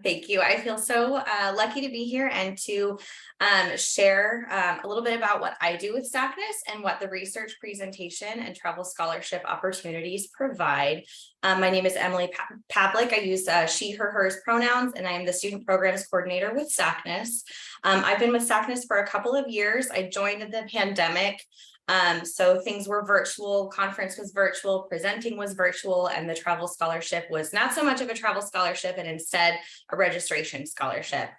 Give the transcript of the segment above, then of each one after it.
Thank you. I feel so lucky to be here and to share a little bit about what I do with SACNAS and what the research presentation and travel scholarship opportunities provide. My name is Emily Pavlik. I use she, her, hers pronouns, and I am the student programs coordinator with SACNAS. I've been with SACNAS for a couple of years. I joined in the pandemic. So things were virtual, conference was virtual, presenting was virtual, and the travel scholarship was not so much of a travel scholarship and instead a registration scholarship.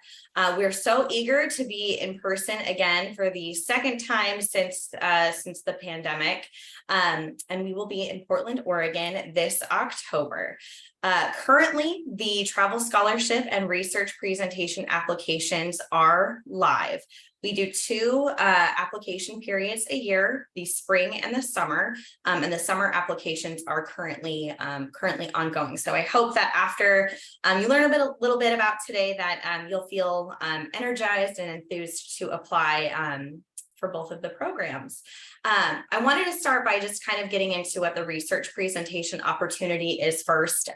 We're so eager to be in person again for the second time since the pandemic. And we will be in Portland, Oregon this October. Currently, the travel scholarship and research presentation applications are live. We do two application periods a year, the spring and the summer, and the summer applications are currently ongoing. So I hope that after you learn a little bit about today, that you'll feel energized and enthused to apply for both of the programs. I wanted to start by just kind of getting into what the research presentation opportunity is first.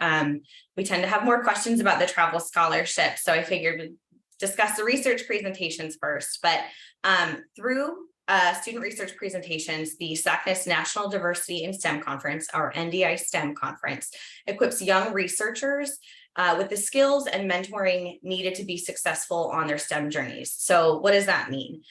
We tend to have more questions about the travel scholarship, so I figured we'd discuss the research presentations first. But through student research presentations, the SACNAS National Diversity in STEM Conference, our NDI STEM Conference, equips young researchers with the skills and mentoring needed to be successful on their STEM journeys. So what does that mean?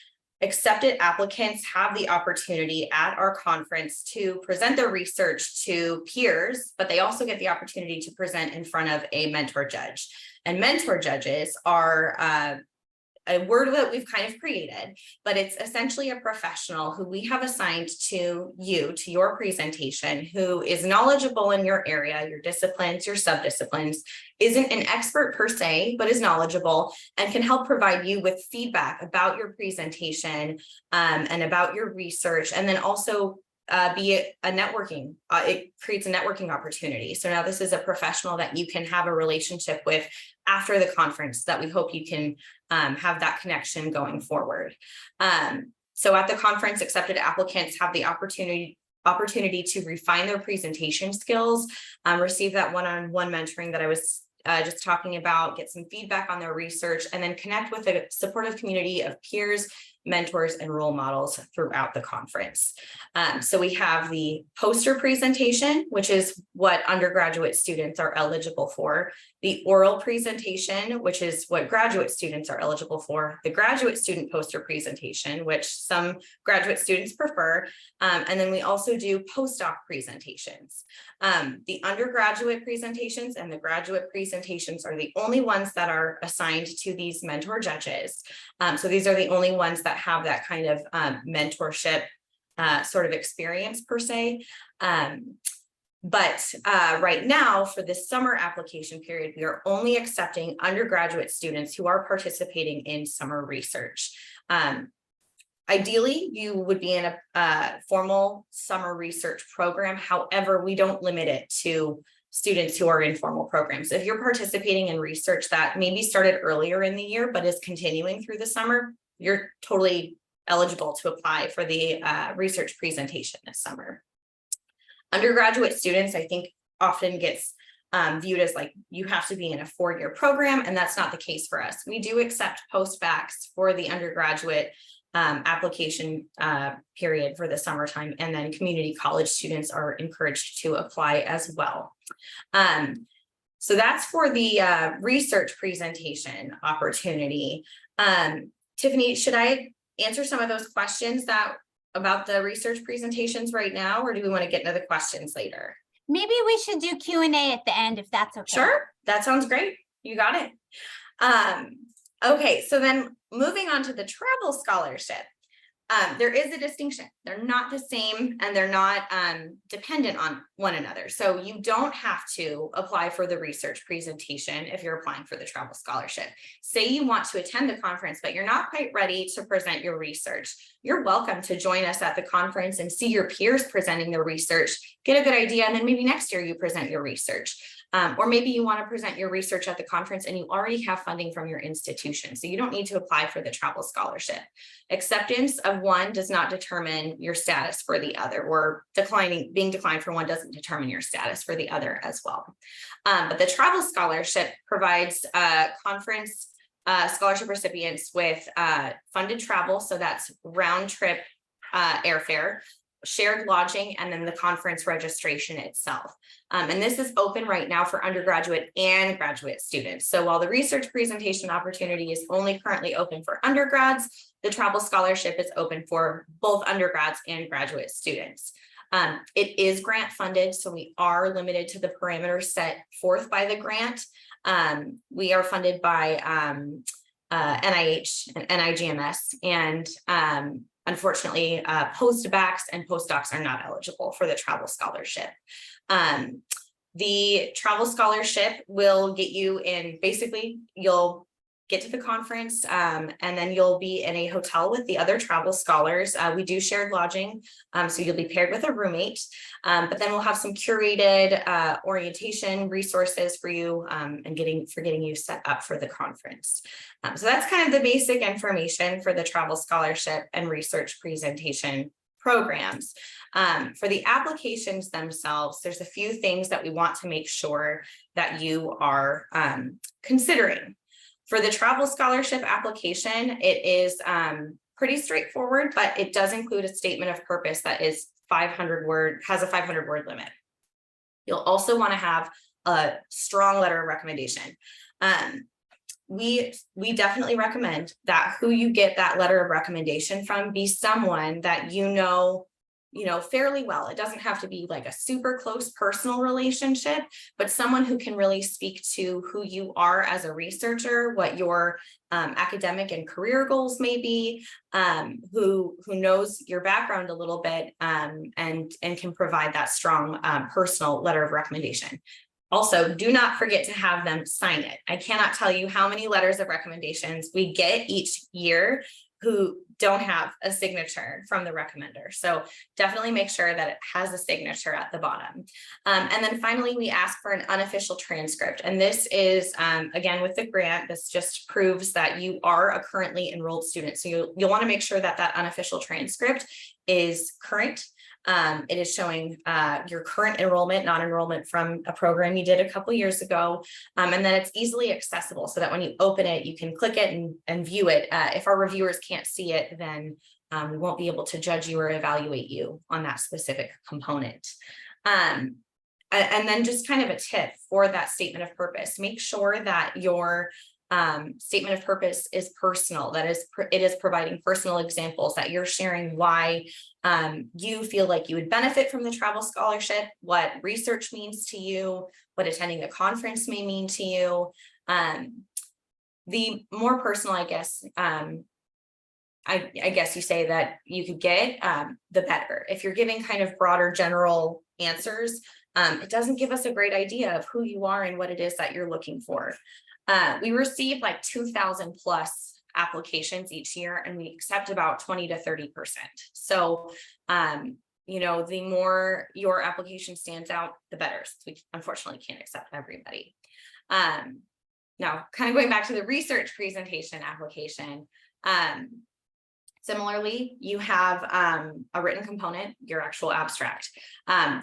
Accepted applicants have the opportunity at our conference to present their research to peers, but they also get the opportunity to present in front of a mentor judge. And mentor judges are a word that we've kind of created, but it's essentially a professional who we have assigned to you, to your presentation, who is knowledgeable in your area, your disciplines, your subdisciplines, isn't an expert per se, but is knowledgeable and can help provide you with feedback about your presentation and about your research, and then also be a networking, it creates a networking opportunity. So now this is a professional that you can have a relationship with after the conference that we hope you can have that connection going forward. So at the conference, accepted applicants have the opportunity to refine their presentation skills, receive that one-on-one mentoring that I was just talking about, get some feedback on their research, and then connect with a supportive community of peers, mentors, and role models throughout the conference. So we have the poster presentation, which is what undergraduate students are eligible for, the oral presentation, which is what graduate students are eligible for, the graduate student poster presentation, which some graduate students prefer, and then we also do postdoc presentations. The undergraduate presentations and the graduate presentations are the only ones that are assigned to these mentor judges. So these are the only ones that have that kind of mentorship sort of experience per se. But right now for this summer application period, we are only accepting undergraduate students who are participating in summer research. Ideally, you would be in a formal summer research program. However, we don't limit it to students who are in formal programs. If you're participating in research that maybe started earlier in the year, but is continuing through the summer, you're totally eligible to apply for the research presentation this summer. Undergraduate students, I think, often gets viewed as like you have to be in a 4-year program, and that's not the case for us. We do accept postbacks for the undergraduate application period for the summertime, and then community college students are encouraged to apply as well. So that's for the research presentation opportunity. Tiffany, should I answer some of those questions about the research presentations right now, or do we want to get into the questions later? Maybe we should do Q&A at the end, if that's okay. Sure, that sounds great. You got it. Okay, so then moving on to the travel scholarship, there is a distinction. They're not the same, and they're not dependent on one another. So you don't have to apply for the research presentation if you're applying for the travel scholarship. Say you want to attend the conference, but you're not quite ready to present your research. You're welcome to join us at the conference and see your peers presenting their research, get a good idea, and then maybe next year you present your research. Or maybe you want to present your research at the conference and you already have funding from your institution, so you don't need to apply for the travel scholarship. Acceptance of one does not determine your status for the other, or being declined for one doesn't determine your status for the other as well. But the travel scholarship provides conference scholarship recipients with funded travel, so that's round trip airfare, shared lodging, and then the conference registration itself. And this is open right now for undergraduate and graduate students. So while the research presentation opportunity is only currently open for undergrads, the travel scholarship is open for both undergrads and graduate students. It is grant funded, so we are limited to the parameters set forth by the grant. We are funded by NIH and NIGMS, and unfortunately, postbacks and postdocs are not eligible for the travel scholarship. The travel scholarship will get you in, basically, you'll get to the conference and then you'll be in a hotel with the other travel scholars. We do shared lodging, so you'll be paired with a roommate, but then we'll have some curated orientation resources for you and getting you set up for the conference. So that's kind of the basic information for the travel scholarship and research presentation programs. For the applications themselves, there's a few things that we want to make sure that you are considering. For the travel scholarship application, it is pretty straightforward, but it does include a statement of purpose that is 500 word, has a 500 word limit. You'll also want to have a strong letter of recommendation. We definitely recommend that who you get that letter of recommendation from be someone that you know fairly well. It doesn't have to be like a super close personal relationship, but someone who can really speak to who you are as a researcher, what your academic and career goals may be, who knows your background a little bit, and can provide that strong personal letter of recommendation. Also, do not forget to have them sign it. I cannot tell you how many letters of recommendations we get each year who don't have a signature from the recommender. So definitely make sure that it has a signature at the bottom. And then finally, we ask for an unofficial transcript. And this is, again, with the grant, this just proves that you are a currently enrolled student. So you'll want to make sure that that unofficial transcript is current. It is showing your current enrollment, non-enrollment from a program you did a couple years ago, and then it's easily accessible so that when you open it, you can click it and view it. If our reviewers can't see it, then we won't be able to judge you or evaluate you on that specific component. And then just kind of a tip for that statement of purpose, make sure that your statement of purpose is personal, that is, it is providing personal examples, that you're sharing why you feel like you would benefit from the travel scholarship, what research means to you, what attending the conference may mean to you. The more personal, I guess, I guess you say that you could get, the better. If you're giving kind of broader general answers, it doesn't give us a great idea of who you are and what it is that you're looking for. We receive like 2,000 plus applications each year, and we accept about 20 to 30%. So, the more your application stands out, the better. So we unfortunately can't accept everybody. Now, kind of going back to the research presentation application, similarly, you have a written component, your actual abstract.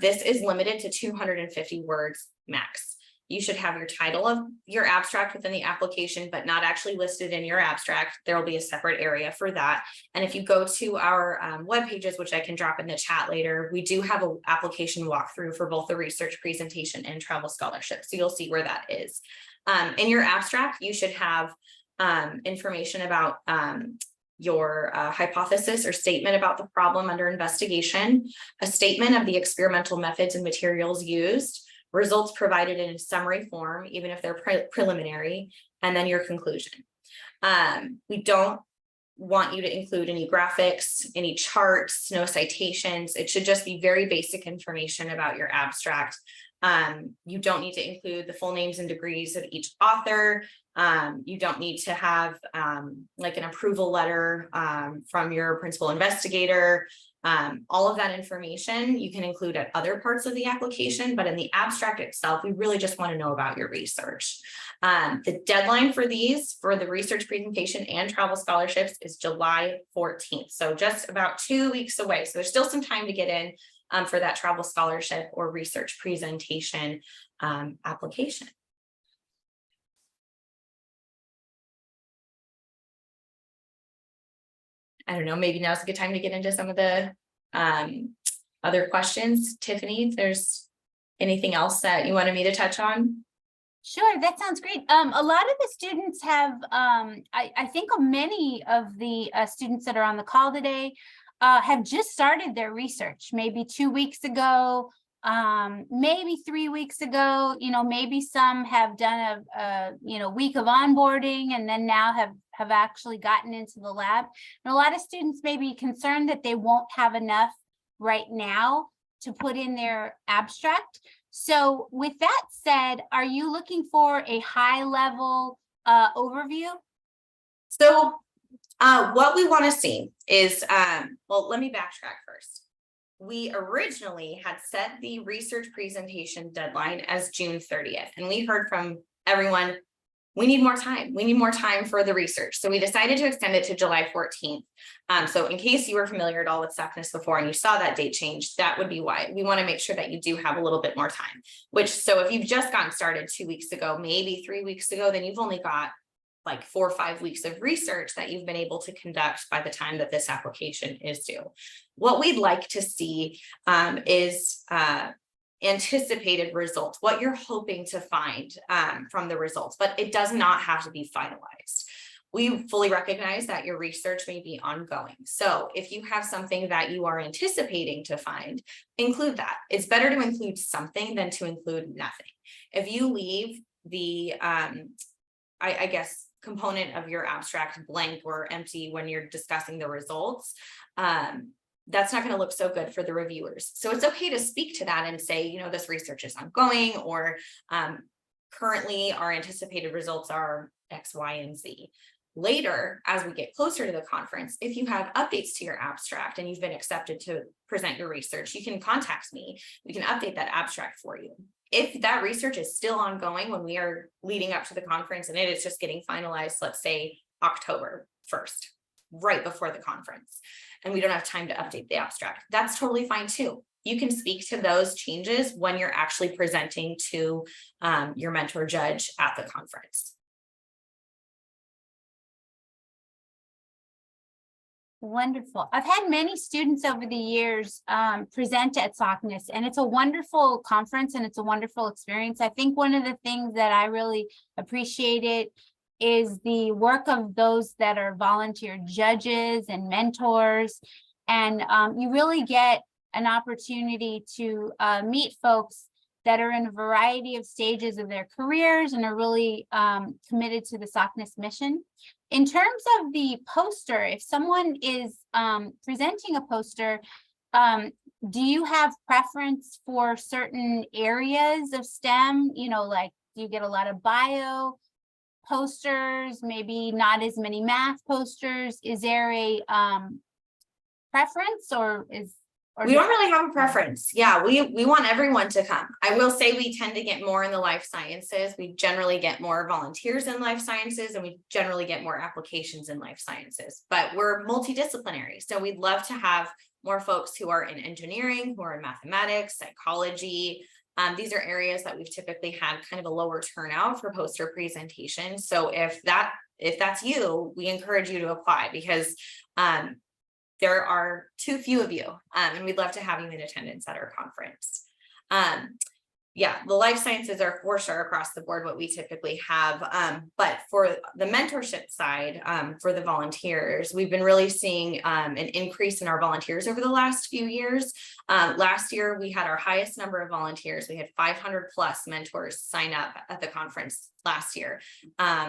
This is limited to 250 words max. You should have your title of your abstract within the application, but not actually listed in your abstract. There will be a separate area for that. And if you go to our web pages, which I can drop in the chat later, we do have an application walkthrough for both the research presentation and travel scholarship. So you'll see where that is. In your abstract, you should have information about your hypothesis or statement about the problem under investigation, a statement of the experimental methods and materials used, results provided in a summary form, even if they're preliminary, and then your conclusion. We don't want you to include any graphics, any charts, no citations. It should just be very basic information about your abstract. You don't need to include the full names and degrees of each author. You don't need to have like an approval letter from your principal investigator. All of that information you can include at other parts of the application, but in the abstract itself, we really just want to know about your research. The deadline for these, for the research presentation and travel scholarships, is July 14th. So just about 2 weeks away. So there's still some time to get in for that travel scholarship or research presentation application. I don't know, maybe now's a good time to get into some of the other questions. Tiffany, if there's anything else that you wanted me to touch on? Sure, that sounds great. A lot of the students have, I think many of the students that are on the call today have just started their research, maybe 2 weeks ago, maybe 3 weeks ago. Maybe some have done a week of onboarding and then now have actually gotten into the lab. And a lot of students may be concerned that they won't have enough right now to put in their abstract. So with that said, are you looking for a high level overview? So what we want to see is, well, let me backtrack first. We originally had set the research presentation deadline as June 30th, and we heard from everyone, we need more time. We need more time for the research. So we decided to extend it to July 14th. So in case you were familiar at all with SACNAS before and you saw that date change, that would be why. We want to make sure that you do have a little bit more time, so if you've just gotten started 2 weeks ago, maybe 3 weeks ago, then you've only got like 4 or 5 weeks of research that you've been able to conduct by the time that this application is due. What we'd like to see is anticipated results, what you're hoping to find from the results, but it does not have to be finalized. We fully recognize that your research may be ongoing. So if you have something that you are anticipating to find, include that. It's better to include something than to include nothing. If you leave the, I guess, component of your abstract blank or empty when you're discussing the results, that's not going to look so good for the reviewers. So it's okay to speak to that and say, this research is ongoing, or currently our anticipated results are X, Y, and Z. Later, as we get closer to the conference, if you have updates to your abstract and you've been accepted to present your research, you can contact me. We can update that abstract for you. If that research is still ongoing when we are leading up to the conference and it is just getting finalized, let's say October 1st, right before the conference, and we don't have time to update the abstract, that's totally fine too. You can speak to those changes when you're actually presenting to your mentor judge at the conference. Wonderful. I've had many students over the years present at SACNAS, and it's a wonderful conference and it's a wonderful experience. I think one of the things that I really appreciated is the work of those that are volunteer judges and mentors. And you really get an opportunity to meet folks that are in a variety of stages of their careers and are really committed to the SACNAS mission. In terms of the poster, if someone is presenting a poster, do you have preference for certain areas of STEM? Like, do you get a lot of bio posters, maybe not as many math posters? Is there a preference, or we don't really have a preference? Yeah, we want everyone to come. I will say we tend to get more in the life sciences. We generally get more volunteers in life sciences, and we generally get more applications in life sciences, but we're multidisciplinary. So we'd love to have more folks who are in engineering, who are in mathematics, psychology. These are areas that we've typically had kind of a lower turnout for poster presentations. So if that's you, we encourage you to apply, because there are too few of you, and we'd love to have you in attendance at our conference. Yeah, the life sciences are for sure across the board what we typically have, but for the mentorship side, for the volunteers, we've been really seeing an increase in our volunteers over the last few years. Last year, we had our highest number of volunteers. We had 500 plus mentors sign up at the conference last year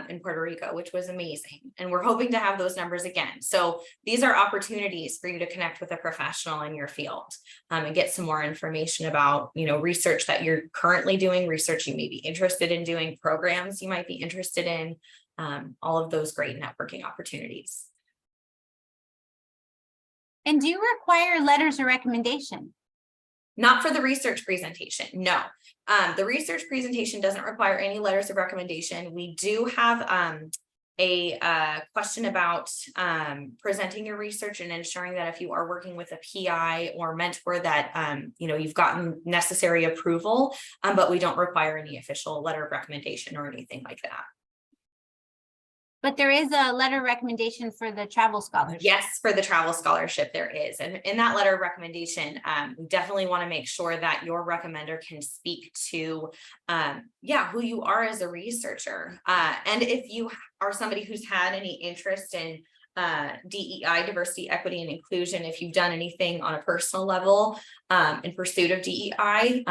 in Puerto Rico, which was amazing. And we're hoping to have those numbers again. So these are opportunities for you to connect with a professional in your field and get some more information about, research that you're currently doing, research you may be interested in doing, programs you might be interested in, all of those great networking opportunities. And do you require letters of recommendation? Not for the research presentation, no. The research presentation doesn't require any letters of recommendation. We do have a question about presenting your research and ensuring that if you are working with a PI or mentor that you've gotten necessary approval, but we don't require any official letter of recommendation or anything like that. But there is a letter of recommendation for the travel scholarship. Yes, for the travel scholarship there is. And in that letter of recommendation, we definitely want to make sure that your recommender can speak to, who you are as a researcher. And if you are somebody who's had any interest in DEI, diversity, equity, and inclusion, if you've done anything on a personal level in pursuit of DEI,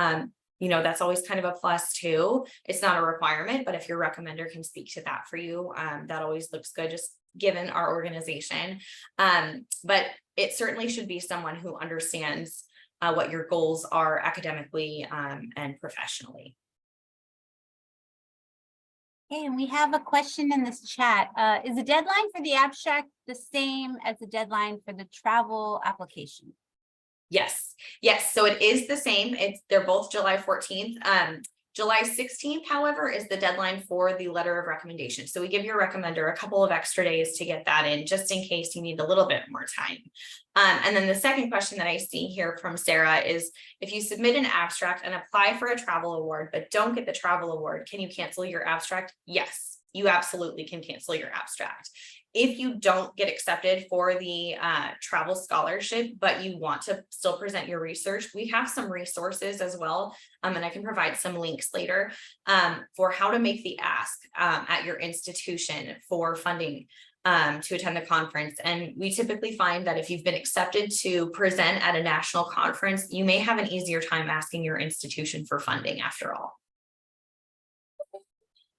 that's always kind of a plus too. It's not a requirement, but if your recommender can speak to that for you, that always looks good, just given our organization. But it certainly should be someone who understands what your goals are academically and professionally. Okay, and we have a question in this chat. Is the deadline for the abstract the same as the deadline for the travel application? Yes. So it is the same. They're both July 14th. July 16th, however, is the deadline for the letter of recommendation. So we give your recommender a couple of extra days to get that in, just in case you need a little bit more time. And then the second question that I see here from Sarah is, if you submit an abstract and apply for a travel award, but don't get the travel award, can you cancel your abstract? Yes, you absolutely can cancel your abstract. If you don't get accepted for the travel scholarship, but you want to still present your research, we have some resources as well. And I can provide some links later for how to make the ask at your institution for funding to attend the conference. And we typically find that if you've been accepted to present at a national conference, you may have an easier time asking your institution for funding after all.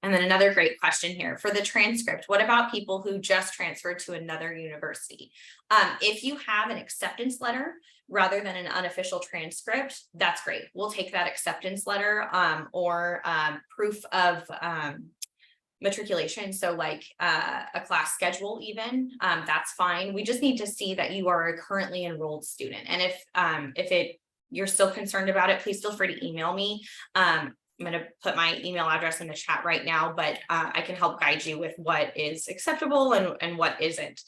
And then another great question here for the transcript. What about people who just transferred to another university? If you have an acceptance letter rather than an unofficial transcript, that's great. We'll take that acceptance letter or proof of matriculation. So like a class schedule even, that's fine. We just need to see that you are a currently enrolled student. And if you're still concerned about it, please feel free to email me. I'm going to put my email address in the chat right now, but I can help guide you with what is acceptable and what isn't,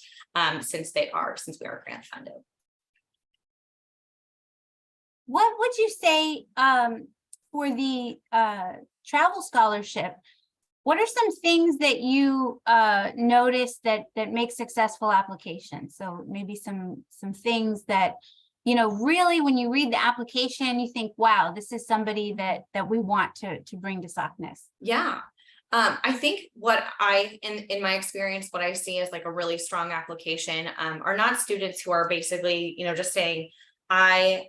since we are grant funded. What would you say for the travel scholarship? What are some things that you notice that make successful applications? So maybe some things that, really when you read the application, you think, wow, this is somebody that we want to bring to SACNAS. Yeah. I think in my experience, what I see as like a really strong application are not students who are basically, just saying, I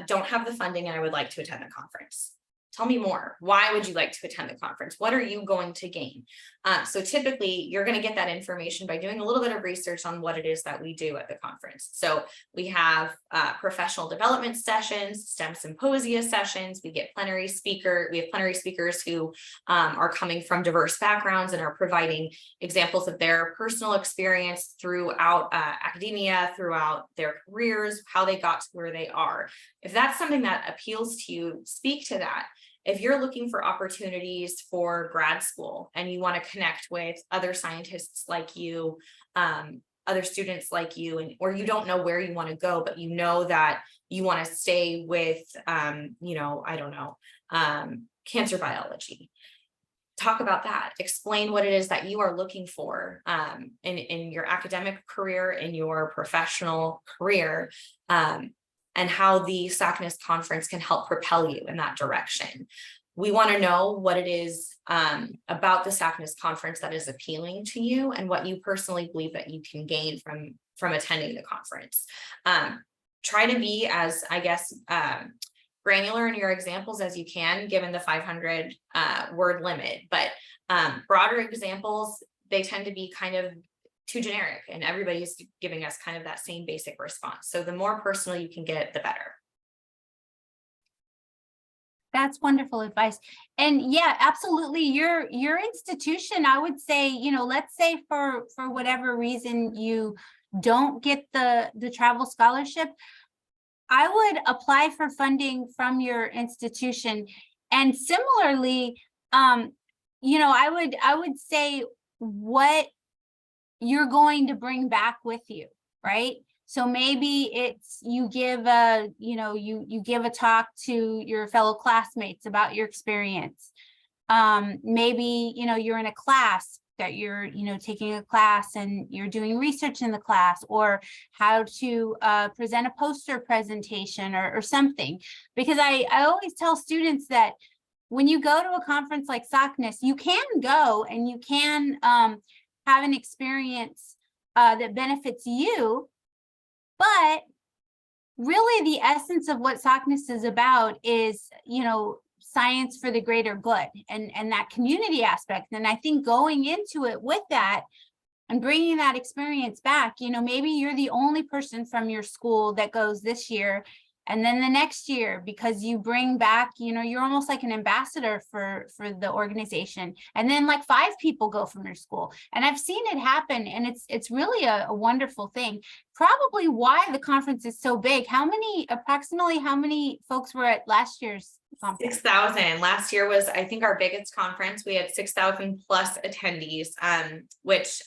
don't have the funding and I would like to attend the conference. Tell me more. Why would you like to attend the conference? What are you going to gain? So typically you're going to get that information by doing a little bit of research on what it is that we do at the conference. So we have professional development sessions, STEM symposia sessions. We have plenary speakers who are coming from diverse backgrounds and are providing examples of their personal experience throughout academia, throughout their careers, how they got to where they are. If that's something that appeals to you, speak to that. If you're looking for opportunities for grad school and you want to connect with other scientists like you, other students like you, or you don't know where you want to go, but you know that you want to stay with, cancer biology. Talk about that. Explain what it is that you are looking for in your academic career, in your professional career, and how the SACNAS conference can help propel you in that direction. We want to know what it is about the SACNAS conference that is appealing to you and what you personally believe that you can gain from attending the conference. Try to be as, granular in your examples as you can, given the 500 word limit, but broader examples, they tend to be kind of too generic and everybody's giving us kind of that same basic response. So the more personal you can get, the better. That's wonderful advice. And yeah, absolutely. Your institution, I would say, let's say for whatever reason you don't get the travel scholarship, I would apply for funding from your institution. And similarly, I would say what you're going to bring back with you, right? So maybe it's you give you give a talk to your fellow classmates about your experience. Maybe, you're in a class that you're, taking a class and you're doing research in the class, or how to present a poster presentation or something. Because I always tell students that when you go to a conference like SACNAS, you can go and you can have an experience that benefits you, but really the essence of what SACNAS is about is, science for the greater good and that community aspect. And I think going into it with that and bringing that experience back, maybe you're the only person from your school that goes this year, and then the next year, because you bring back, you're almost like an ambassador for the organization, and then like 5 people go from your school. And I've seen it happen, and it's really a wonderful thing. Probably why the conference is so big. Approximately how many folks were at last year's conference? 6,000. Last year was, I think, our biggest conference. We had 6,000 plus attendees, which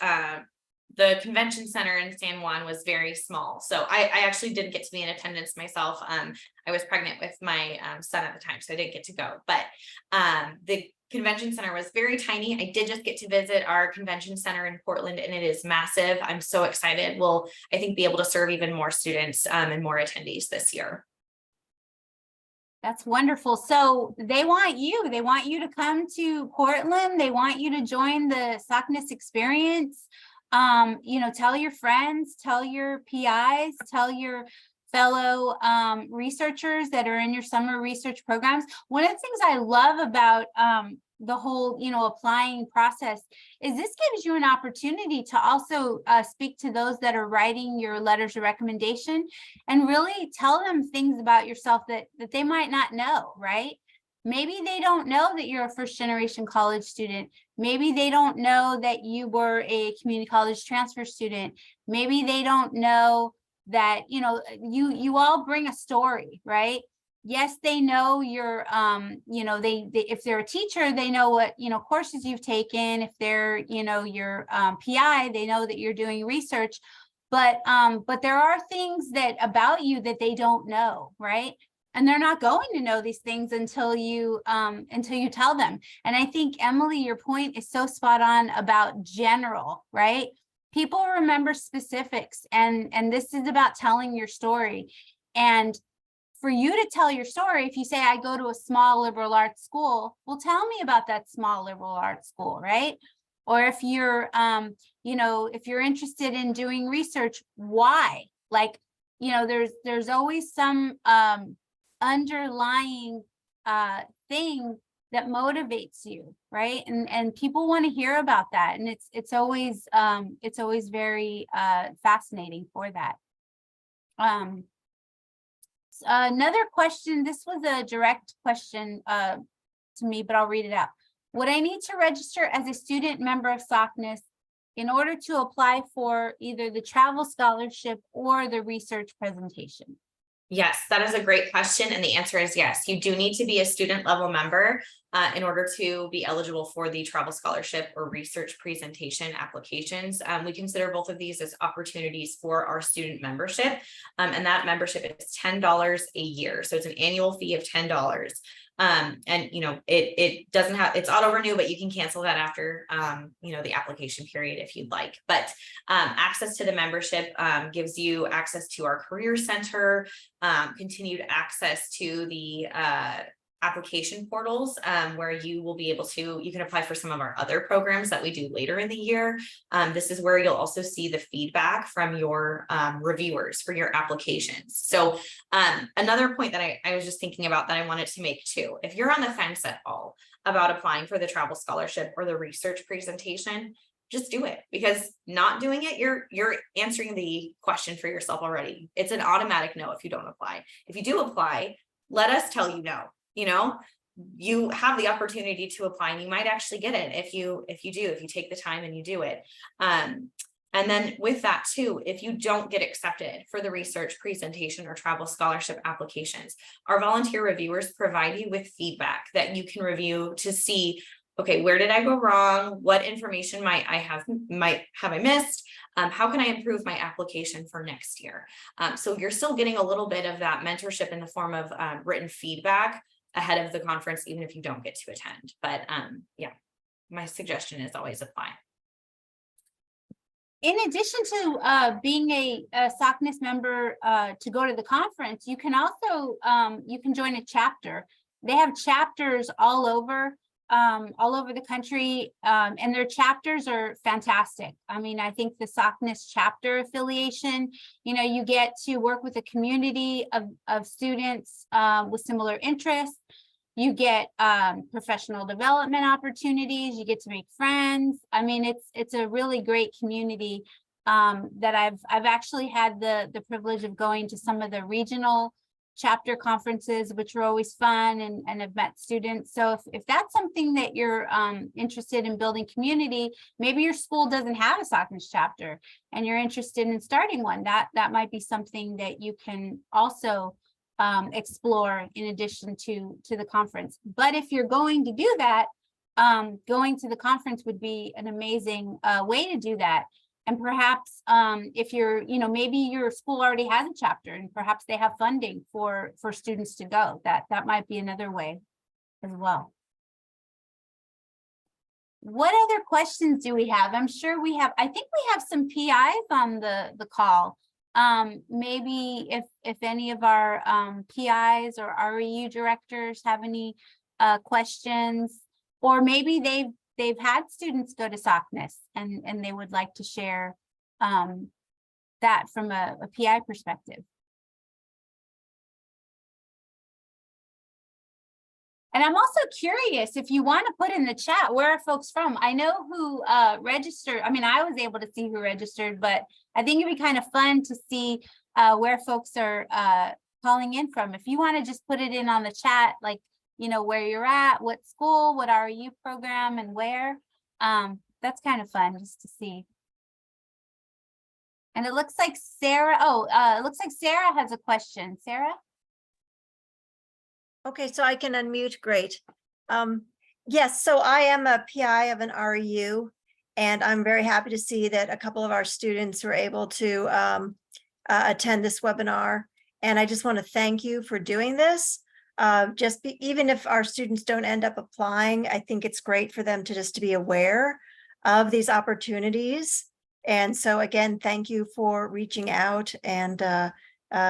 the convention center in San Juan was very small. So I actually didn't get to be in attendance myself. I was pregnant with my son at the time, so I didn't get to go. But the convention center was very tiny. I did just get to visit our convention center in Portland, and it is massive. I'm so excited. We'll, I think, be able to serve even more students and more attendees this year. That's wonderful. So they want you to come to Portland. They want you to join the SACNAS experience. Tell your friends, tell your PIs, tell your fellow researchers that are in your summer research programs. One of the things I love about the whole, applying process is this gives you an opportunity to also speak to those that are writing your letters of recommendation and really tell them things about yourself that they might not know, right? Maybe they don't know that you're a first generation college student. Maybe they don't know that you were a community college transfer student. Maybe they don't know that, you all bring a story, right? Yes, they know you're, they if they're a teacher, they know what, courses you've taken. If they're, your PI, they know that you're doing research. But there are things that about you that they don't know, right? And they're not going to know these things until you tell them. And I think, Emily, your point is so spot on about general, right? People remember specifics, and this is about telling your story. And for you to tell your story, if you say, I go to a small liberal arts school, well, tell me about that small liberal arts school, right? Or if you're, if you're interested in doing research, why? Like, there's always some underlying thing that motivates you, right? And people want to hear about that, and it's always very fascinating for that. Another question. This was a direct question to me, but I'll read it out. Would I need to register as a student member of SACNAS in order to apply for either the travel scholarship or the research presentation? Yes, that is a great question. And the answer is yes. You do need to be a student level member in order to be eligible for the travel scholarship or research presentation applications. We consider both of these as opportunities for our student membership. And that membership is $10 a year. So it's an annual fee of $10. And it doesn't have, it's auto renew, but you can cancel that after the application period if you'd like. But access to the membership gives you access to our career center, continued access to the application portals where you will be able to, you can apply for some of our other programs that we do later in the year. This is where you'll also see the feedback from your reviewers for your applications. So another point that I was just thinking about that I wanted to make too, if you're on the fence at all about applying for the travel scholarship or the research presentation, just do it, because not doing it, you're answering the question for yourself already. It's an automatic no if you don't apply. If you do apply, let us tell you no. You have the opportunity to apply, and you might actually get it if you take the time and you do it. And then with that too, if you don't get accepted for the research presentation or travel scholarship applications, our volunteer reviewers provide you with feedback that you can review to see, okay, where did I go wrong? What information might have I missed? How can I improve my application for next year? So you're still getting a little bit of that mentorship in the form of written feedback ahead of the conference, even if you don't get to attend. But yeah, my suggestion is always apply. In addition to being a SACNAS member to go to the conference, you can also you can join a chapter. They have chapters all over the country, and their chapters are fantastic. I mean, I think the SACNAS chapter affiliation, you know, you get to work with a community of students with similar interests. You get professional development opportunities. You get to make friends. I mean, it's a really great community that I've actually had the privilege of going to some of the regional chapter conferences, which are always fun, and have met students. So if that's something that you're interested in building community, maybe your school doesn't have a SACNAS chapter and you're interested in starting one, that might be something that you can also explore in addition to the conference. But if you're going to do that, going to the conference would be an amazing way to do that. And perhaps if you're, you know, maybe your school already has a chapter and perhaps they have funding for students to go. That might be another way as well. What other questions do we have? I'm sure we have, I think we have some PIs on the call. Maybe if any of our PIs or REU directors have any questions, or maybe they've had students go to SACNAS and they would like to share that from a PI perspective. And I'm also curious if you want to put in the chat, where are folks from? I know who registered. I mean, I was able to see who registered, but I think it'd be kind of fun to see where folks are calling in from. If you want to just put it in on the chat, like, you know, where you're at, what school, what REU program, and where. That's kind of fun just to see. And it looks like Sarah, it looks like Sarah has a question. Sarah? Okay, so I can unmute, great. Yes, so I am a PI of an REU, and I'm very happy to see that a couple of our students were able to attend this webinar. And I just want to thank you for doing this. Even if our students don't end up applying, I think it's great for them to just to be aware of these opportunities. And so again, thank you for reaching out, and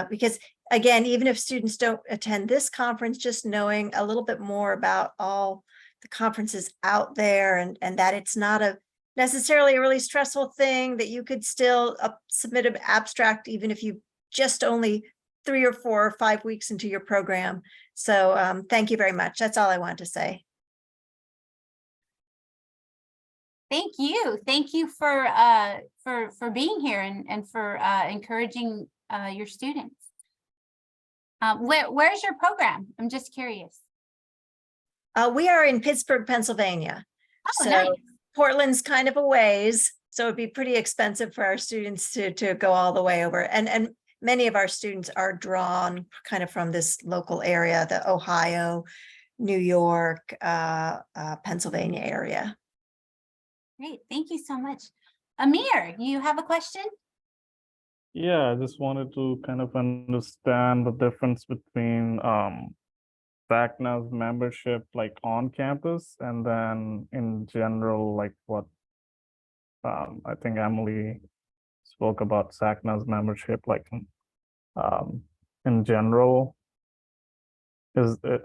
because again, even if students don't attend this conference, just knowing a little bit more about all the conferences out there, and that it's not necessarily a really stressful thing, that you could still submit an abstract even if you just only 3 or 4 or 5 weeks into your program. So thank you very much. That's all I wanted to say. Thank you. Thank you for being here and for encouraging your students. Where's your program? I'm just curious. We are in Pittsburgh, Pennsylvania. Oh, so nice. Portland's kind of a ways, so it'd be pretty expensive for our students to go all the way over. And many of our students are drawn kind of from this local area, the Ohio, New York, Pennsylvania area. Great. Thank you so much. Amir, you have a question? Yeah, I just wanted to kind of understand the difference between SACNAS membership, like on campus, and then in general, like what I think Emily spoke about SACNAS membership, like in general.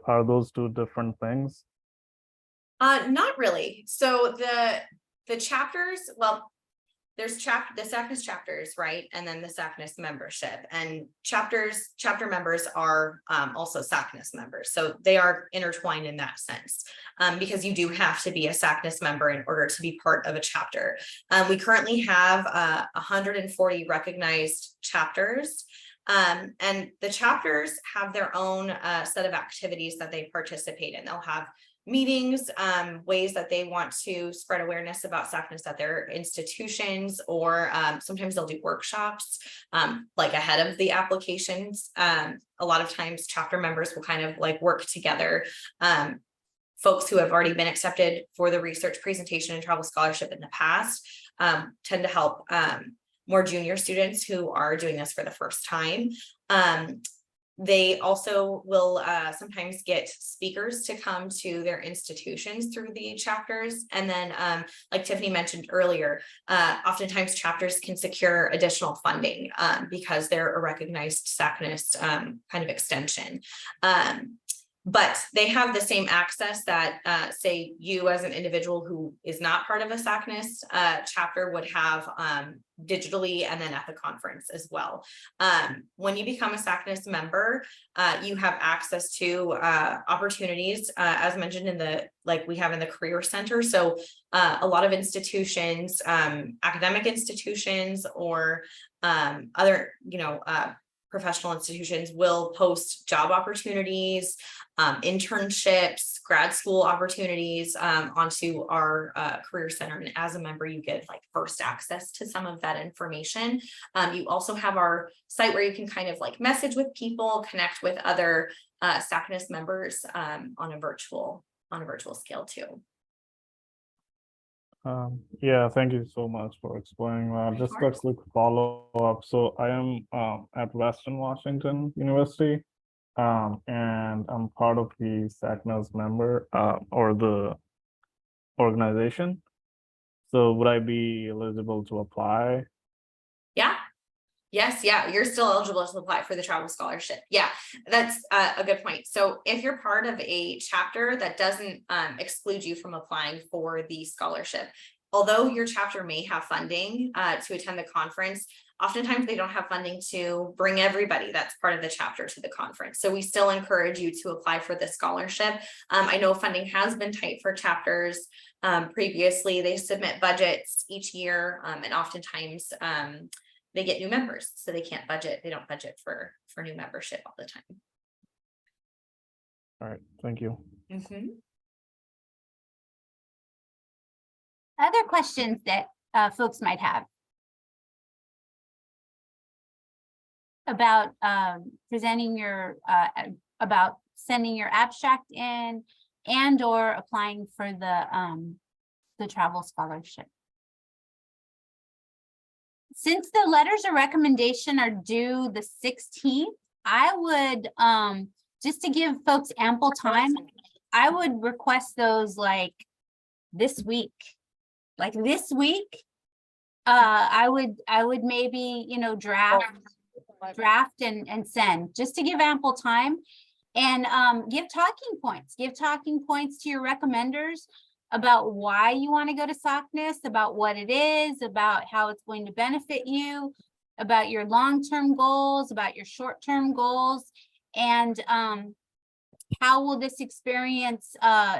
Are those two different things? Not really. So the chapters, well, there's the SACNAS chapters, right? And then the SACNAS membership, and chapter members are also SACNAS members. So they are intertwined in that sense, because you do have to be a SACNAS member in order to be part of a chapter. We currently have 140 recognized chapters. And the chapters have their own set of activities that they participate in. They'll have meetings, ways that they want to spread awareness about SACNAS at their institutions, or sometimes they'll do workshops like ahead of the applications. A lot of times chapter members will kind of like work together. Folks who have already been accepted for the research presentation and travel scholarship in the past tend to help more junior students who are doing this for the first time. They also will sometimes get speakers to come to their institutions through the chapters. And then like Tiffany mentioned earlier, oftentimes chapters can secure additional funding because they're a recognized SACNAS kind of extension. But they have the same access that, say, you as an individual who is not part of a SACNAS chapter would have digitally and then at the conference as well. When you become a SACNAS member, you have access to opportunities, as mentioned in the, like we have in the Career Center. So a lot of institutions, academic institutions or other, professional institutions will post job opportunities, internships, grad school opportunities onto our Career Center. And as a member, you get like first access to some of that information. You also have our site where you can kind of like message with people, connect with other SACNAS members on a virtual scale too. Yeah, thank you so much for explaining that. Just a quick follow-up. So I am at Western Washington University, and I'm part of the SACNAS member or the organization. So would I be eligible to apply? Yeah. Yes, yeah, you're still eligible to apply for the travel scholarship. Yeah, that's a good point. So if you're part of a chapter, that doesn't exclude you from applying for the scholarship. Although your chapter may have funding to attend the conference, oftentimes they don't have funding to bring everybody that's part of the chapter to the conference. So we still encourage you to apply for the scholarship. I know funding has been tight for chapters previously. They submit budgets each year, and oftentimes they get new members, so they can't budget. They don't budget for new membership all the time. All right, thank you. Other questions that folks might have about presenting your, about sending your abstract in and or applying for the travel scholarship. Since the letters of recommendation are due the 16th, I would, just to give folks ample time, I would request those like this week. Like this week, I would maybe, draft and send just to give ample time, and give talking points to your recommenders about why you want to go to SACNAS, about what it is, about how it's going to benefit you, about your long-term goals, about your short-term goals, and how will this experience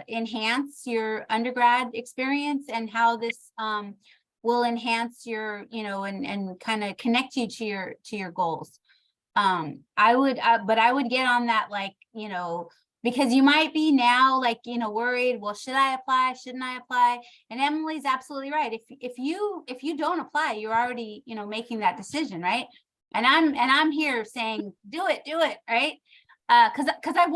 enhance your undergrad experience, and how this will enhance your, and kind of connect you to your goals. I would get on that, like, because you might be now like, worried, well, should I apply? Shouldn't I apply? And Emily's absolutely right. If you don't apply, you're already, making that decision, right? And I'm here saying, do it, right? Because I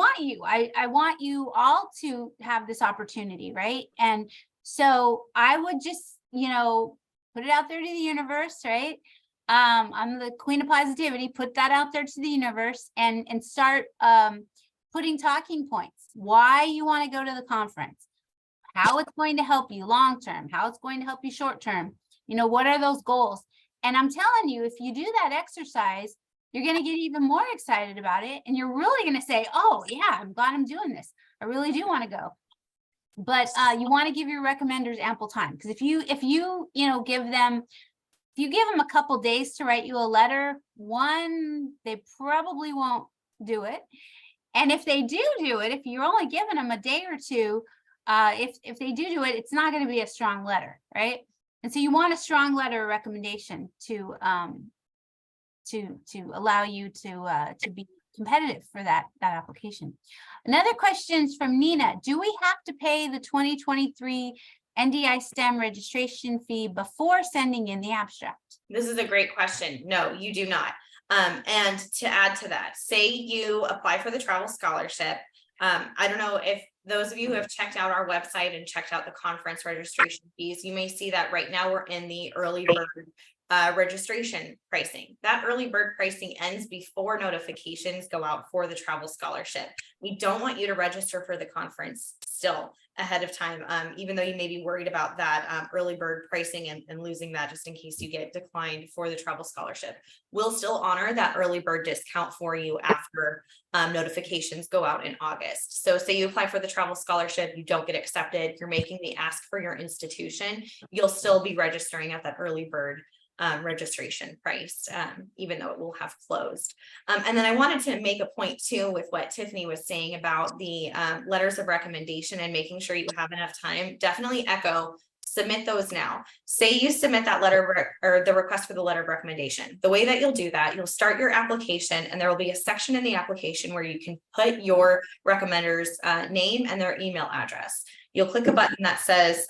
want you all to have this opportunity, right? And so I would just, put it out there to the universe, right? I'm the queen of positivity. Put that out there to the universe and start putting talking points. Why you want to go to the conference, how it's going to help you long term, how it's going to help you short term. What are those goals? And I'm telling you, if you do that exercise, you're going to get even more excited about it. And you're really going to say, oh yeah, I'm glad I'm doing this. I really do want to go. But you want to give your recommenders ample time, because if you give them a couple days to write you a letter, one, they probably won't do it. And if they do it, if you're only giving them a day or two, if they do it, it's not going to be a strong letter, right? And so you want a strong letter of recommendation to allow you to be competitive for that application. Another question is from Nina. Do we have to pay the 2023 NDI STEM registration fee before sending in the abstract? This is a great question. No, you do not. And to add to that, say you apply for the travel scholarship. I don't know if those of you who have checked out our website and checked out the conference registration fees, you may see that right now we're in the early bird registration pricing. That early bird pricing ends before notifications go out for the travel scholarship. We don't want you to register for the conference still ahead of time, even though you may be worried about that early bird pricing and losing that just in case you get declined for the travel scholarship. We'll still honor that early bird discount for you after notifications go out in August. So say you apply for the travel scholarship, you don't get accepted, you're making the ask for your institution, you'll still be registering at that early bird registration price, even though it will have closed. And then I wanted to make a point too with what Tiffany was saying about the letters of recommendation and making sure you have enough time. Definitely echo, submit those now. Say you submit that letter or the request for the letter of recommendation. The way that you'll do that, you'll start your application and there will be a section in the application where you can put your recommender's name and their email address. You'll click a button that says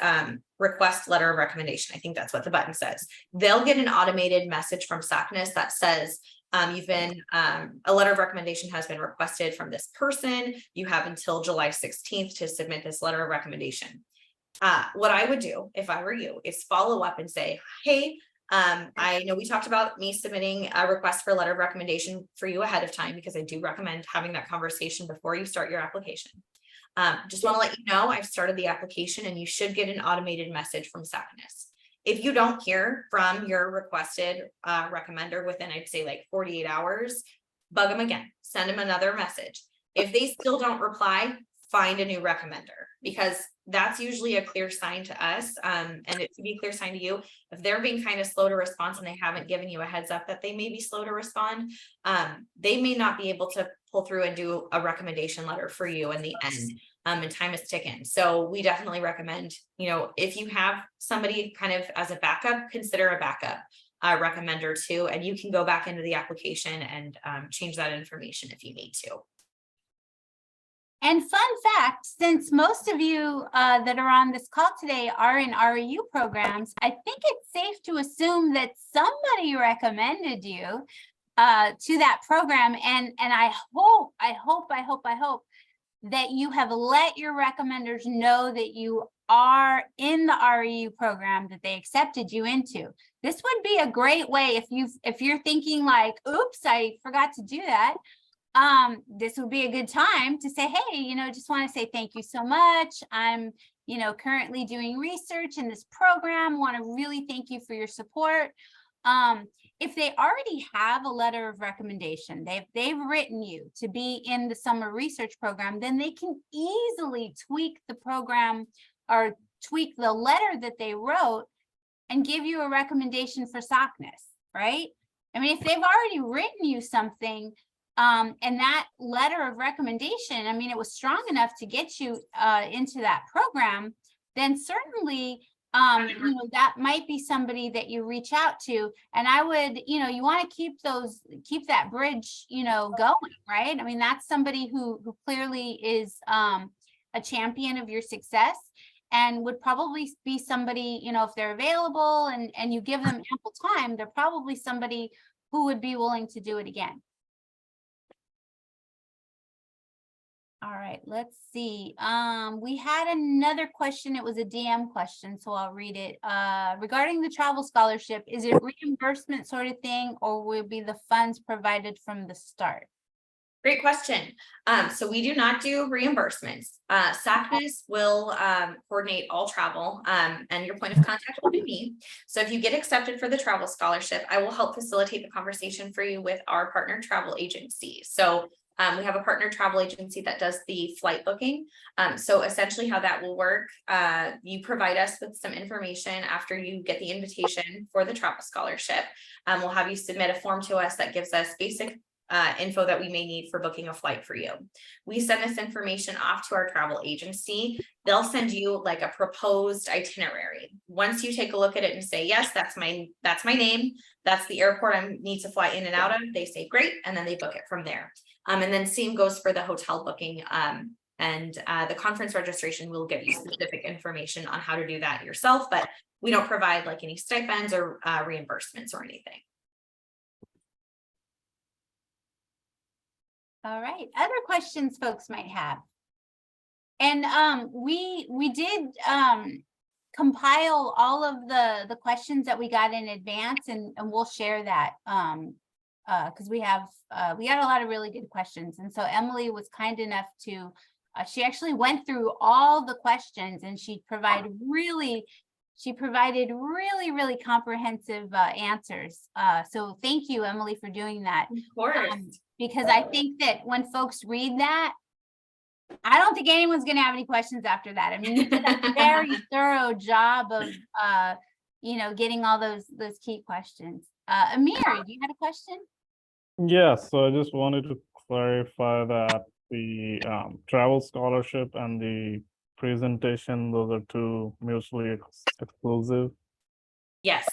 request letter of recommendation. I think that's what the button says. They'll get an automated message from SACNAS that says a letter of recommendation has been requested from this person. You have until July 16th to submit this letter of recommendation. What I would do if I were you is follow up and say, hey, I know we talked about me submitting a request for a letter of recommendation for you ahead of time, because I do recommend having that conversation before you start your application. Just want to let you know I've started the application and you should get an automated message from SACNAS. If you don't hear from your requested recommender within, I'd say like 48 hours, bug them again, send them another message. If they still don't reply, find a new recommender, because that's usually a clear sign to us. And it could be a clear sign to you. If they're being kind of slow to respond and they haven't given you a heads up that they may be slow to respond, they may not be able to pull through and do a recommendation letter for you in the end. And time is ticking. So we definitely recommend, if you have somebody kind of as a backup, consider a backup recommender too. And you can go back into the application and change that information if you need to. And fun fact, since most of you that are on this call today are in REU programs, I think it's safe to assume that somebody recommended you to that program. And I hope that you have let your recommenders know that you are in the REU program that they accepted you into. This would be a great way if you're thinking like, oops, I forgot to do that. This would be a good time to say, hey, just want to say thank you so much. I'm, currently doing research in this program. Want to really thank you for your support. If they already have a letter of recommendation, they've written you to be in the summer research program, then they can easily tweak the program or tweak the letter that they wrote and give you a recommendation for SACNAS, right? I mean, if they've already written you something, and that letter of recommendation, I mean, it was strong enough to get you into that program, then certainly, that might be somebody that you reach out to. And I would, you want to keep that bridge, going, right? I mean, that's somebody who clearly is a champion of your success and would probably be somebody, if they're available and you give them ample time, they're probably somebody who would be willing to do it again. All right, let's see. We had another question. It was a DM question, so I'll read it. Regarding the travel scholarship, is it reimbursement sort of thing, or will be the funds provided from the start? Great question. So we do not do reimbursements. SACNAS will coordinate all travel, and your point of contact will be me. So if you get accepted for the travel scholarship, I will help facilitate the conversation for you with our partner travel agency. So we have a partner travel agency that does the flight booking. So essentially how that will work, you provide us with some information after you get the invitation for the travel scholarship. We'll have you submit a form to us that gives us basic info that we may need for booking a flight for you. We send this information off to our travel agency. They'll send you like a proposed itinerary. Once you take a look at it and say, yes, that's my name, that's the airport I need to fly in and out of, they say great, and then they book it from there. And then same goes for the hotel booking. And the conference registration will give you specific information on how to do that yourself, but we don't provide like any stipends or reimbursements or anything. All right, other questions folks might have. And we did compile all of the questions that we got in advance, and we'll share that because we got a lot of really good questions. And so Emily was kind enough to she actually went through all the questions, and she provided really comprehensive answers. So thank you, Emily, for doing that. Of course. Because I think that when folks read that, I don't think anyone's going to have any questions after that. I mean, you did a very thorough job of, getting all those key questions. Amir, do you have a question? Yeah, so I just wanted to clarify that the travel scholarship and the presentation, those are two mutually exclusive. Yes.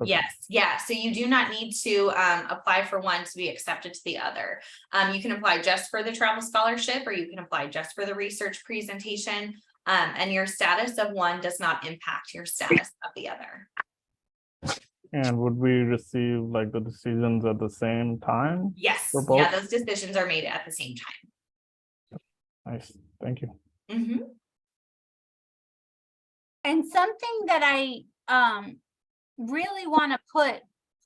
Okay. Yes. Yeah. So you do not need to apply for one to be accepted to the other. You can apply just for the travel scholarship, or you can apply just for the research presentation. And your status of one does not impact your status of the other. And would we receive like the decisions at the same time? Yes. For both? Yeah. Those decisions are made at the same time. Nice. Thank you. Mm-hmm. And something that I really want to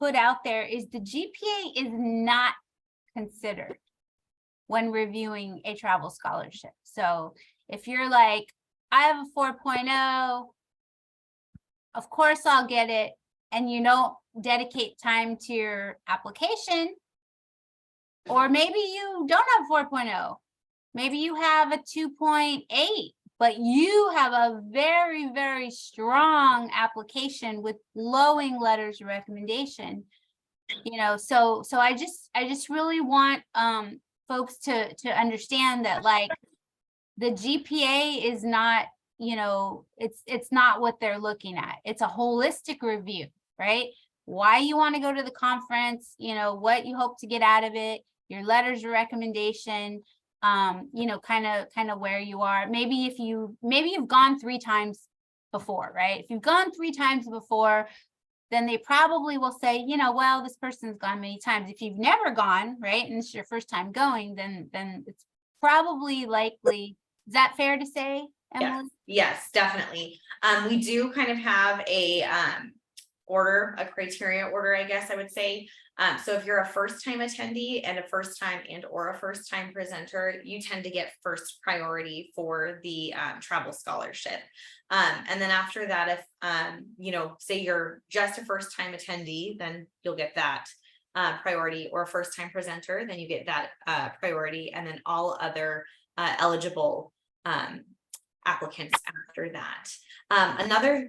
put out there is the GPA is not considered when reviewing a travel scholarship. So if you're like, I have a 4.0, of course I'll get it, and you don't dedicate time to your application, or maybe you don't have 4.0, maybe you have a 2.8, but you have a very, very strong application with glowing letters of recommendation. So I just really want folks to understand that, like, the GPA is not, it's not what they're looking at. It's a holistic review, right? Why you want to go to the conference, what you hope to get out of it, your letters of recommendation, kind of where you are. Maybe you've gone 3 times before, right? If you've gone 3 times before, then they probably will say, well, this person's gone many times. If you've never gone, right, and it's your first time going, then it's probably likely. Is that fair to say, Emily? Yes, definitely. We do kind of have a criteria order, I guess I would say. So if you're a first-time attendee and a first-time or a first-time presenter, you tend to get first priority for the travel scholarship. And then after that, if, say you're just a first-time attendee, then you'll get that priority, or a first-time presenter, then you get that priority, and then all other eligible applicants after that. Another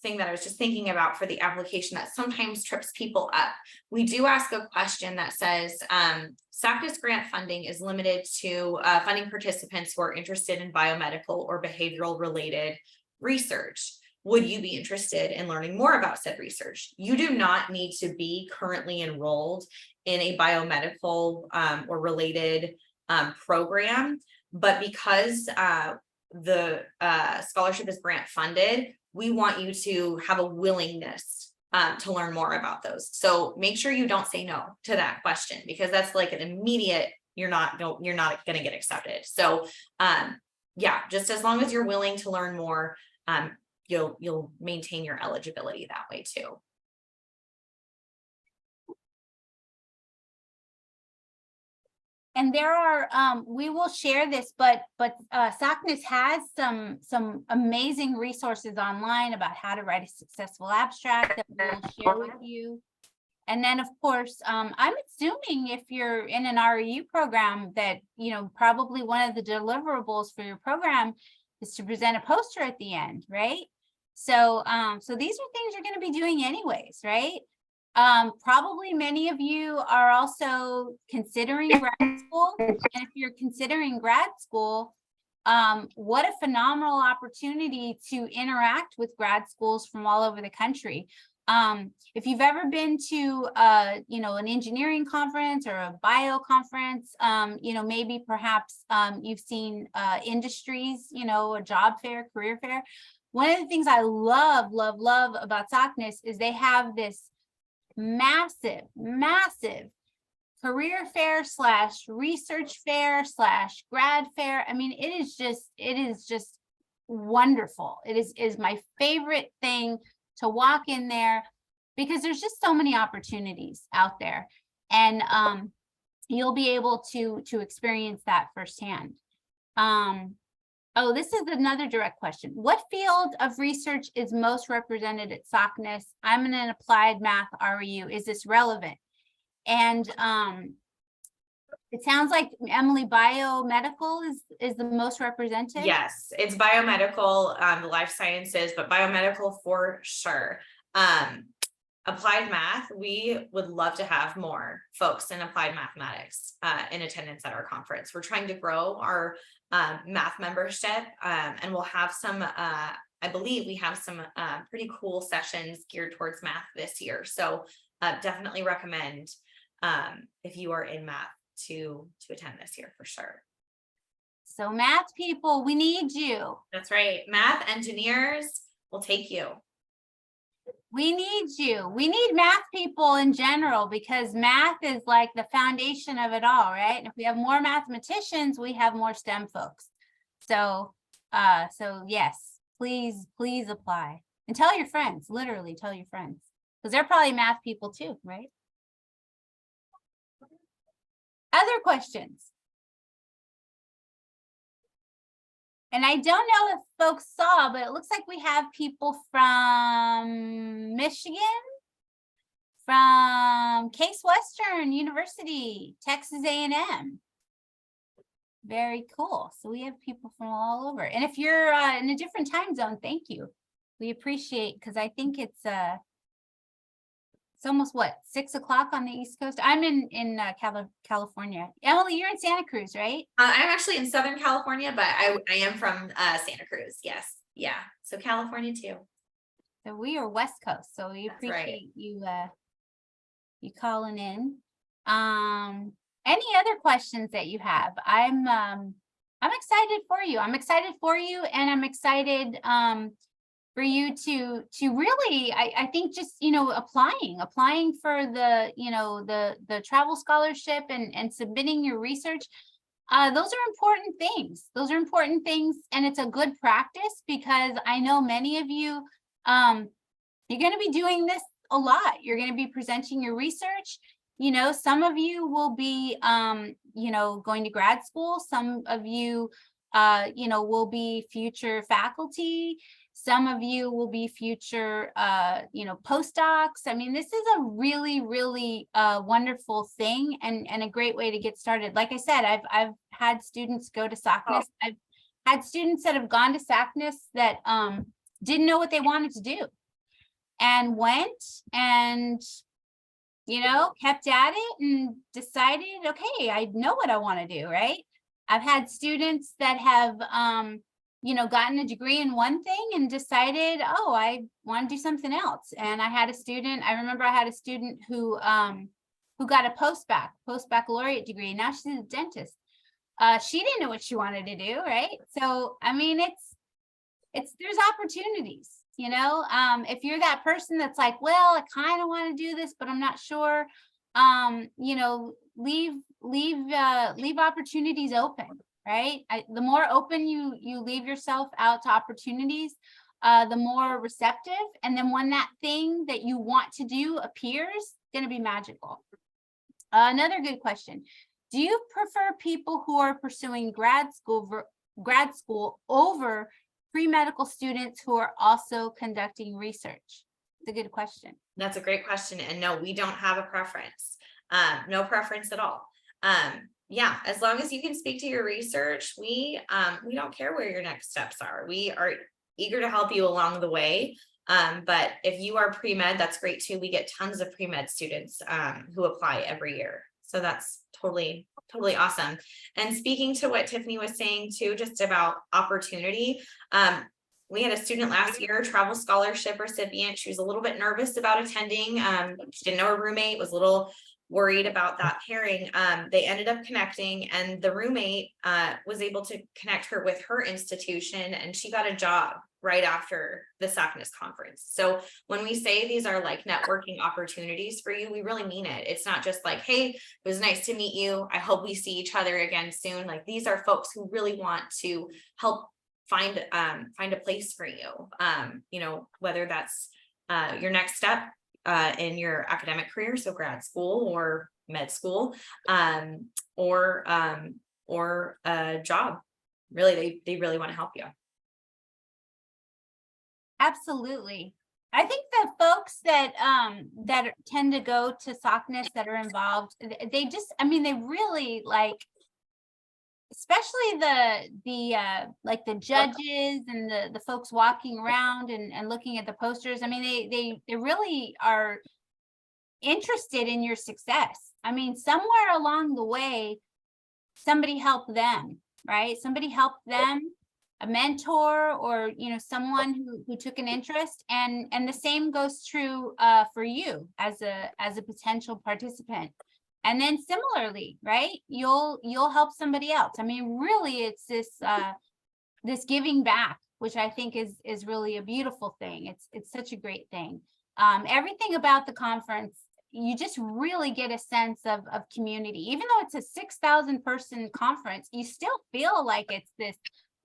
thing that I was just thinking about for the application that sometimes trips people up, we do ask a question that says, SACNAS grant funding is limited to funding participants who are interested in biomedical or behavioral related research. Would you be interested in learning more about said research? You do not need to be currently enrolled in a biomedical or related program, but because the scholarship is grant funded, we want you to have a willingness to learn more about those. So make sure you don't say no to that question, because that's like an immediate, you're not going to get accepted. So yeah, just as long as you're willing to learn more, you'll maintain your eligibility that way too. And there are, we will share this, but SACNAS has some amazing resources online about how to write a successful abstract that we'll share with you. And then, of course, I'm assuming if you're in an REU program that, probably one of the deliverables for your program is to present a poster at the end, right? So, so these are things you're going to be doing anyways, right? Probably many of you are also considering grad school. And if you're considering grad school, what a phenomenal opportunity to interact with grad schools from all over the country. If you've ever been to, you know, an engineering conference or a bio conference, you know, maybe perhaps you've seen industries, you know, a job fair, career fair. One of the things I love about SACNAS is they have this massive career fair / research fair / grad fair. I mean, it is just wonderful. It is my favorite thing to walk in there because there's just so many opportunities out there, and you'll be able to experience that firsthand. Oh, this is another direct question. What field of research is most represented at SACNAS? I'm in an applied math REU. Is this relevant? And it sounds like, Emily, biomedical is the most represented. Yes, it's biomedical, the life sciences, but biomedical for sure. Applied math, we would love to have more folks in applied mathematics in attendance at our conference. We're trying to grow our math membership, and we'll have some, I believe we have some pretty cool sessions geared towards math this year. So definitely recommend if you are in math to attend this year for sure. So math people, we need you. That's right. Math engineers will take you. We need you. We need math people in general because math is like the foundation of it all, right? And if we have more mathematicians, we have more STEM folks. So, so yes, please apply and tell your friends, literally tell your friends, because they're probably math people too, right? Other questions? And I don't know if folks saw, but it looks like we have people from Michigan, from Case Western University, Texas A&M. Very cool. So we have people from all over. And if you're in a different time zone, thank you. We appreciate, because I think it's almost what, 6 o'clock on the East Coast. I'm in California. Emily, you're in Santa Cruz, right? I'm actually in Southern California, but I am from Santa Cruz. Yes. Yeah. So California too. So we are West Coast. So we That's right. appreciate you calling in. Any other questions that you have? I'm excited for you. I'm excited for you, and I'm excited for you to really, I think, just, you know, applying for the, you know, the travel scholarship and submitting your research. Those are important things. Those are important things, and it's a good practice because I know many of you, you're going to be doing this a lot. You're going to be presenting your research. You know, some of you will be, you know, going to grad school. Some of you, you know, will be future faculty. Some of you will be future, you know, postdocs. I mean, this is a really, really wonderful thing and a great way to get started. Like I said, I've had students go to SACNAS. I've had students that have gone to SACNAS that didn't know what they wanted to do and went and, you know, kept at it and decided, okay, I know what I want to do, right? I've had students that have, you know, gotten a degree in one thing and decided, oh, I want to do something else. And I had a student, I remember I had a student who got a post-baccalaureate degree. Now she's a dentist. She didn't know what she wanted to do, right? So, I mean, there's opportunities, you know. If you're that person that's like, well, I kind of want to do this, but I'm not sure, you know, leave opportunities open. Right? The more open you leave yourself out to opportunities, the more receptive. And then when that thing that you want to do appears, it's going to be magical. Another good question. Do you prefer people who are pursuing grad school over pre-medical students who are also conducting research? It's a good question. That's a great question. And no, we don't have a preference. No preference at all. Yeah, as long as you can speak to your research, we don't care where your next steps are. We are eager to help you along the way. But if you are pre-med, that's great too. We get tons of pre-med students who apply every year. So that's totally awesome. And speaking to what Tiffany was saying too, just about opportunity, we had a student last year, travel scholarship recipient. She was a little bit nervous about attending. She didn't know her roommate, was a little worried about that pairing. They ended up connecting, and the roommate was able to connect her with her institution, and she got a job right after the SACNAS conference. So when we say these are like networking opportunities for you, we really mean it. It's not just like, hey, it was nice to meet you, I hope we see each other again soon. Like, these are folks who really want to help find a place for you, you know, whether that's your next step in your academic career, so grad school or med school, or a job. Really, they really want to help you. Absolutely. I think the folks that that tend to go to SACNAS that are involved, they just, I mean, they really like, especially the like the judges and the folks walking around and looking at the posters. I mean, they really are interested in your success. I mean, somewhere along the way, somebody helped them, right? Somebody helped them, a mentor, or, you know, someone who took an interest, and the same goes true for you as a potential participant. And then similarly, right, you'll help somebody else. I mean, really, it's this giving back, which I think is really a beautiful thing. It's such a great thing. Everything about the conference, you just really get a sense of community. Even though it's a 6,000 person conference, you still feel like it's this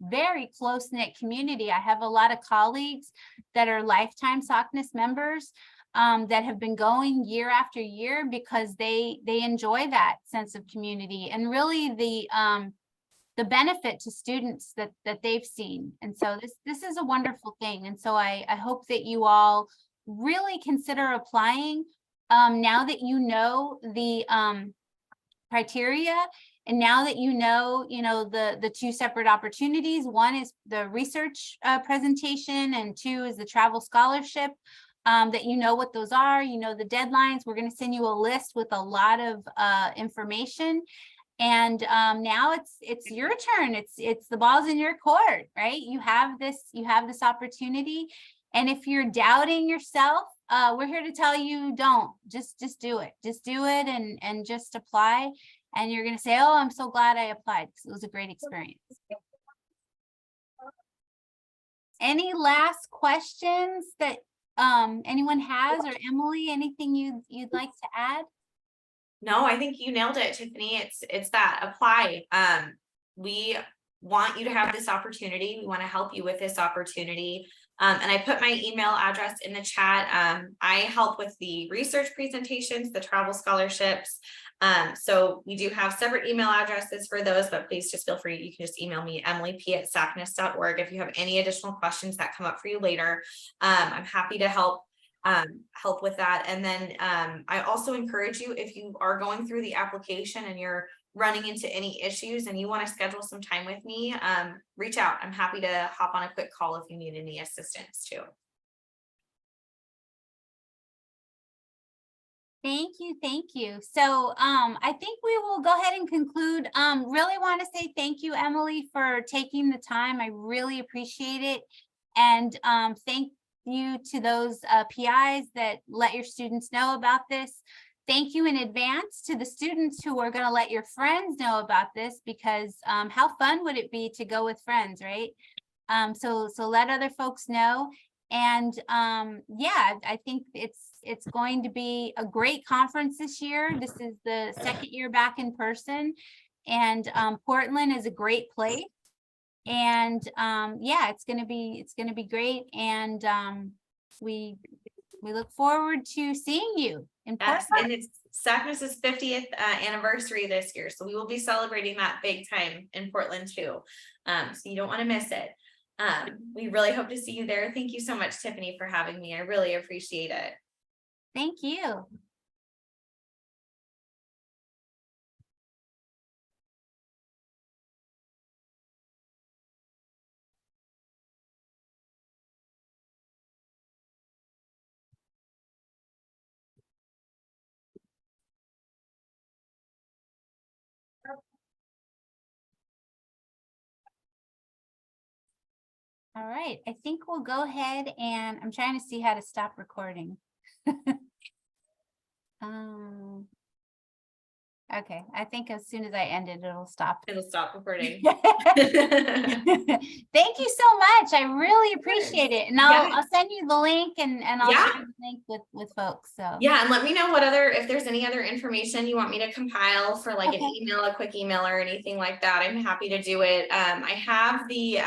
very close-knit community. I have a lot of colleagues that are lifetime SACNAS members that have been going year after year because they enjoy that sense of community and really the benefit to students that they've seen. And so this is a wonderful thing. And so I hope that you all really consider applying now that you know the criteria. And now that you know the two separate opportunities. One is the research presentation, and two is the travel scholarship. That you know what those are, you know the deadlines. We're going to send you a list with a lot of information. And now it's your turn. It's the ball's in your court, right? You have this opportunity. And if you're doubting yourself, we're here to tell you, don't just do it. Just do it and just apply. And you're going to say, oh, I'm so glad I applied because it was a great experience. Any last questions that anyone has, or Emily, anything you'd like to add? No, I think you nailed it, Tiffany. It's that apply. We want you to have this opportunity. We want to help you with this opportunity. And I put my email address in the chat. I help with the research presentations, the travel scholarships. So we do have separate email addresses for those, but please just feel free. You can just email me, emilyp@sacnas.org, if you have any additional questions that come up for you later. I'm happy to help with that. And then I also encourage you, if you are going through the application and you're running into any issues and you want to schedule some time with me, reach out. I'm happy to hop on a quick call if you need any assistance too. Thank you. Thank you. So I think we will go ahead and conclude. Really want to say thank you, Emily, for taking the time. I really appreciate it. And thank you to those PIs that let your students know about this. Thank you in advance to the students who are going to let your friends know about this, because how fun would it be to go with friends, right? So let other folks know. And yeah, I think it's going to be a great conference this year. This is the second year back in person, and Portland is a great place. And yeah, it's gonna be great. And we look forward to seeing you in Yes, Portland. and it's SACNAS's 50th anniversary this year, so we will be celebrating that big time in Portland too. So you don't want to miss it. We really hope to see you there. Thank you so much, Tiffany, for having me. I really appreciate it. Thank you. All right, I think we'll go ahead and I'm trying to see how to stop recording. Okay, I think as soon as I end it, it'll stop. It'll stop recording. Thank you so much. I really appreciate it. And Yeah. I'll send you the link and I'll Yeah. share the link with folks. So Yeah, and let me know if there's any other information you want me to compile for like an Okay. email, a quick email or anything like that. I'm happy to do it. I have the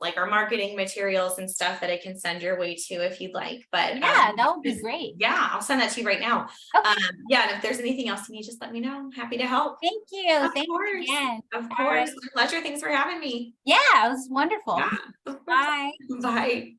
like our marketing materials and stuff that I can send your way too if you'd like. But yeah, that would be great. yeah, I'll send that to you right now. Okay. Yeah, and if there's anything else you need, just let me know. I'm happy to help. Thank you. Of Thanks course. again. Of All course. right. My pleasure. Thanks for having me. Yeah, it was wonderful. Yeah, of course. Bye. Bye.